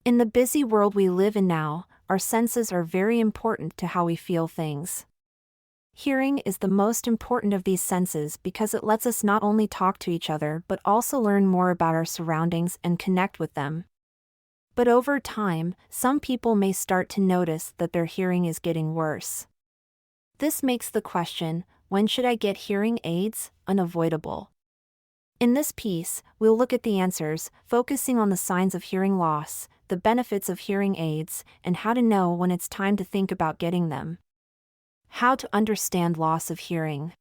In the busy world we live in now, our senses are very important to how we feel things. Hearing is the most important of these senses because it lets us not only talk to each other but also learn more about our surroundings and connect with them. But over time, some people may start to notice that their hearing is getting worse. This makes the question, when should I get hearing aids, unavoidable. In this piece, we'll look at the answers, focusing on the signs of hearing loss, the benefits of hearing aids, and how to know when it's time to think about getting them. How to understand loss of hearing.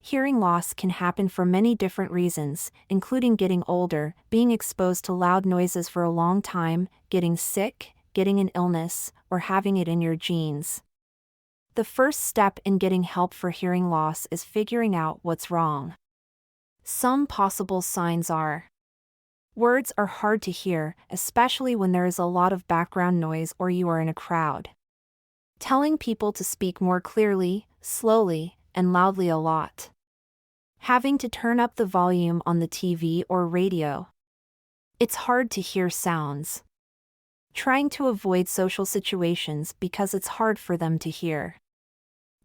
Hearing loss can happen for many different reasons, including getting older, being exposed to loud noises for a long time, getting sick, getting an illness, or having it in your genes. The first step in getting help for hearing loss is figuring out what's wrong. Some possible signs are: words are hard to hear, especially when there is a lot of background noise or you are in a crowd. Telling people to speak more clearly, slowly, and loudly a lot. Having to turn up the volume on the TV or radio. It's hard to hear sounds. Trying to avoid social situations because it's hard for them to hear.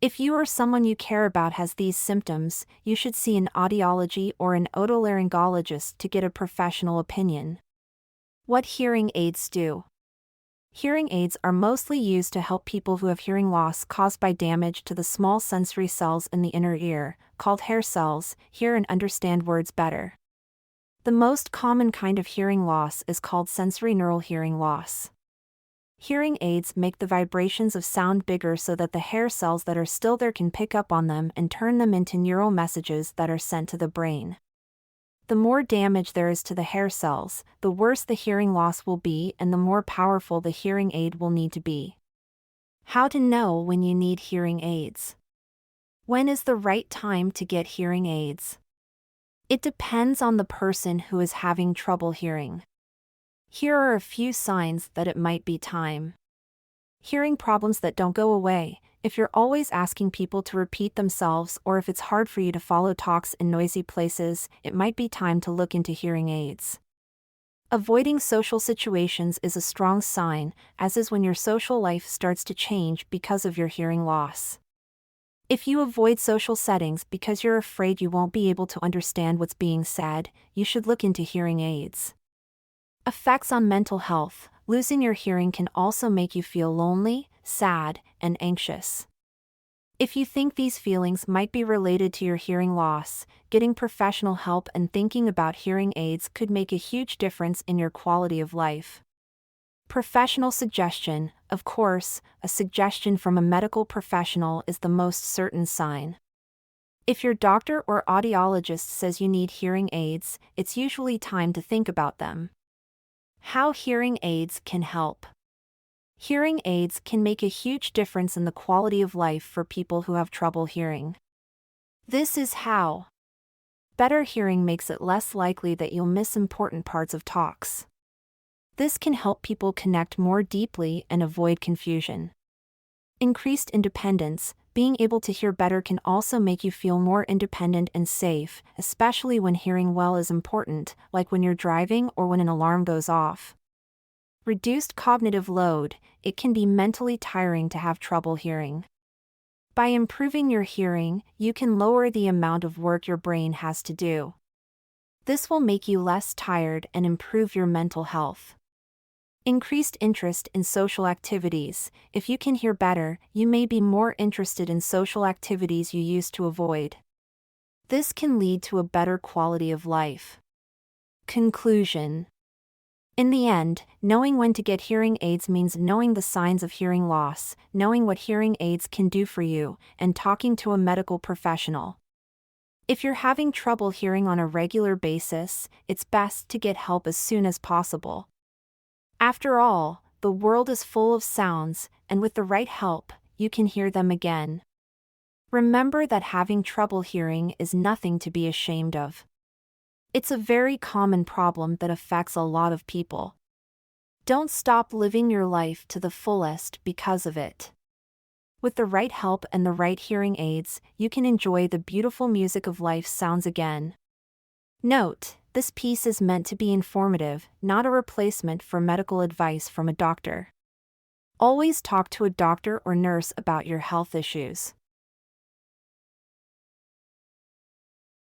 If you or someone you care about has these symptoms, you should see an audiology or an otolaryngologist to get a professional opinion. What hearing aids do. Hearing aids are mostly used to help people who have hearing loss caused by damage to the small sensory cells in the inner ear, called hair cells, hear and understand words better. The most common kind of hearing loss is called sensory neural hearing loss. Hearing aids make the vibrations of sound bigger so that the hair cells that are still there can pick up on them and turn them into neural messages that are sent to the brain. The more damage there is to the hair cells, the worse the hearing loss will be and the more powerful the hearing aid will need to be. How to know when you need hearing aids. When is the right time to get hearing aids? It depends on the person who is having trouble hearing. Here are a few signs that it might be time. Hearing problems that don't go away. If you're always asking people to repeat themselves or if it's hard for you to follow talks in noisy places, it might be time to look into hearing aids. Avoiding social situations is a strong sign, as is when your social life starts to change because of your hearing loss. If you avoid social settings because you're afraid you won't be able to understand what's being said, you should look into hearing aids. Effects on mental health. Losing your hearing can also make you feel lonely, sad, and anxious. If you think these feelings might be related to your hearing loss, getting professional help and thinking about hearing aids could make a huge difference in your quality of life. Professional suggestion. Of course, a suggestion from a medical professional is the most certain sign. If your doctor or audiologist says you need hearing aids, it's usually time to think about them. How hearing aids can help. Hearing aids can make a huge difference in the quality of life for people who have trouble hearing. This is how. Better hearing makes it less likely that you'll miss important parts of talks. This can help people connect more deeply and avoid confusion. Increased independence. Being able to hear better can also make you feel more independent and safe, especially when hearing well is important, like when you're driving or when an alarm goes off. Reduced cognitive load. It can be mentally tiring to have trouble hearing. By improving your hearing, you can lower the amount of work your brain has to do. This will make you less tired and improve your mental health. Increased interest in social activities. If you can hear better, you may be more interested in social activities you used to avoid. This can lead to a better quality of life. Conclusion. In the end, knowing when to get hearing aids means knowing the signs of hearing loss, knowing what hearing aids can do for you, and talking to a medical professional. If you're having trouble hearing on a regular basis, it's best to get help as soon as possible. After all, the world is full of sounds, and with the right help, you can hear them again. Remember that having trouble hearing is nothing to be ashamed of. It's a very common problem that affects a lot of people. Don't stop living your life to the fullest because of it. With the right help and the right hearing aids, you can enjoy the beautiful music of life's sounds again. Note: This piece is meant to be informative, not a replacement for medical advice from a doctor. Always talk to a doctor or nurse about your health issues.